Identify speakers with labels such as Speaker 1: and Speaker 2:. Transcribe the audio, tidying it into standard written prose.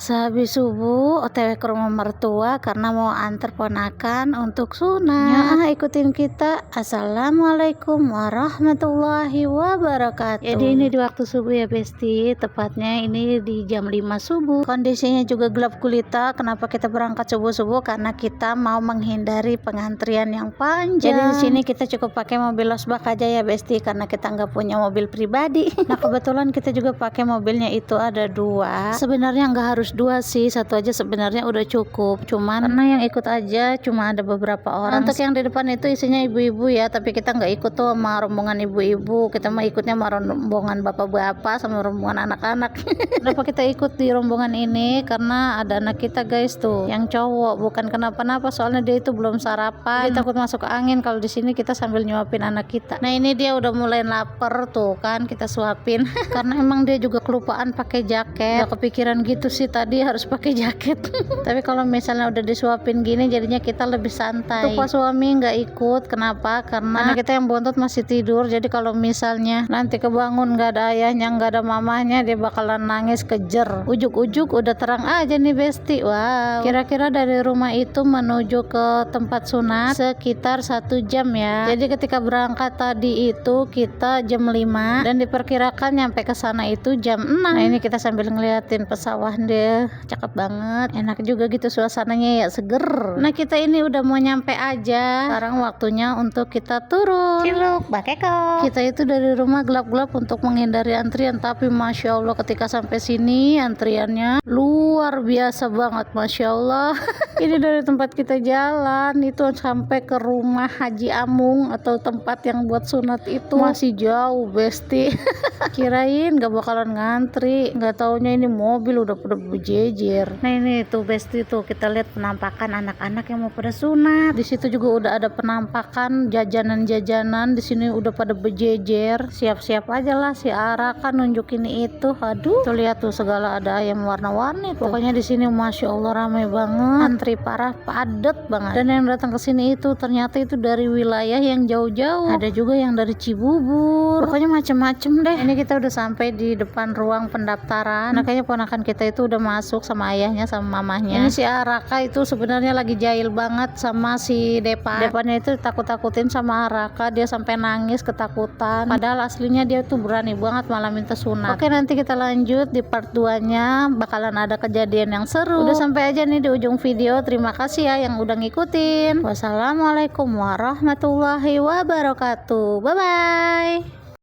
Speaker 1: Sehabis subuh OTW ke rumah mertua karena mau antar ponakan untuk sunat. Ikutin kita. Assalamualaikum warahmatullahi wabarakatuh. Jadi ini di waktu subuh ya Besti, tepatnya ini di jam 5 subuh. Kondisinya juga gelap gulita. Kenapa kita berangkat subuh-subuh? Karena kita mau menghindari pengantrian yang panjang. Jadi di sini kita cukup pakai mobil losbak aja ya Besti, karena kita nggak punya mobil pribadi. Nah kebetulan kita juga pakai mobilnya itu ada dua. Sebenarnya nggak harus dua sih, satu aja sebenarnya udah cukup, cuman karena yang ikut aja cuma ada beberapa orang. Untuk yang di depan itu isinya ibu-ibu ya, tapi kita nggak ikut tuh sama rombongan ibu-ibu, kita mah ikutnya sama rombongan bapak-bapak sama rombongan anak-anak. Kenapa kita ikut di rombongan ini? Karena ada anak kita guys tuh yang cowok, bukan kenapa-napa, soalnya dia itu belum sarapan, dia takut masuk angin kalau di sini kita sambil nyuapin anak kita. Nah ini dia udah mulai lapar tuh kan, kita suapin. Karena emang dia juga kelupaan pakai jaket, gak kepikiran gitu sih tadi harus pakai jaket. Tapi kalau misalnya udah disuapin gini jadinya kita lebih santai. Tuh pas suami nggak ikut, kenapa? Karena kita yang bontot masih tidur, jadi kalau misalnya nanti kebangun nggak ada ayahnya, nggak ada mamanya, dia bakalan nangis kejer. Ujuk-ujuk udah terang aja nih Besti. Wow, kira-kira dari rumah itu menuju ke tempat sunat sekitar 1 jam ya. Jadi ketika berangkat tadi itu kita jam 5 dan diperkirakan nyampe ke sana itu jam 6. Nah ini kita sambil ngeliatin pesawat deh, cakep banget, enak juga gitu suasananya ya, seger. Nah kita ini udah mau nyampe aja, sekarang waktunya untuk kita turun. Ciluk bakeko. Kita itu dari rumah gelap-gelap untuk menghindari antrian, tapi masya Allah ketika sampai sini antriannya luar biasa banget, masya Allah. Ini dari tempat kita jalan itu sampai ke rumah Haji Amung atau tempat yang buat sunat itu masih jauh Besti. Kirain gak bakalan ngantri, nggak taunya ini mobil udah pada berjejer. Nah ini tuh Besti tuh kita lihat penampakan anak-anak yang mau pada sunat. Di situ juga udah ada penampakan jajanan-jajanan, di sini udah pada berjejer. Siap-siap aja lah si Ara kan nunjukin itu. Aduh, tuh lihat tuh segala ada ayam warna-warni. Pokoknya di sini masya Allah ramai banget, antri parah, padet banget. Dan yang datang ke sini itu ternyata itu dari wilayah yang jauh-jauh. Ada juga yang dari Cibubur. Pokoknya macem-macem deh. Ini kita udah sampai di depan ruang pendaftaran. Nah kayaknya ponakan kita itu udah masuk sama ayahnya sama mamahnya. Ini si Araka itu sebenarnya lagi jahil banget sama si Depannya itu takut-takutin sama Araka, dia sampai nangis ketakutan. Padahal aslinya dia tuh berani banget malah minta sunat. Oke nanti kita lanjut di part 2-nya, bakalan ada kejadian yang seru. Udah sampai aja nih di ujung video. Terima kasih ya yang udah ngikutin. Wassalamualaikum warahmatullahi wabarakatuh. Bye bye.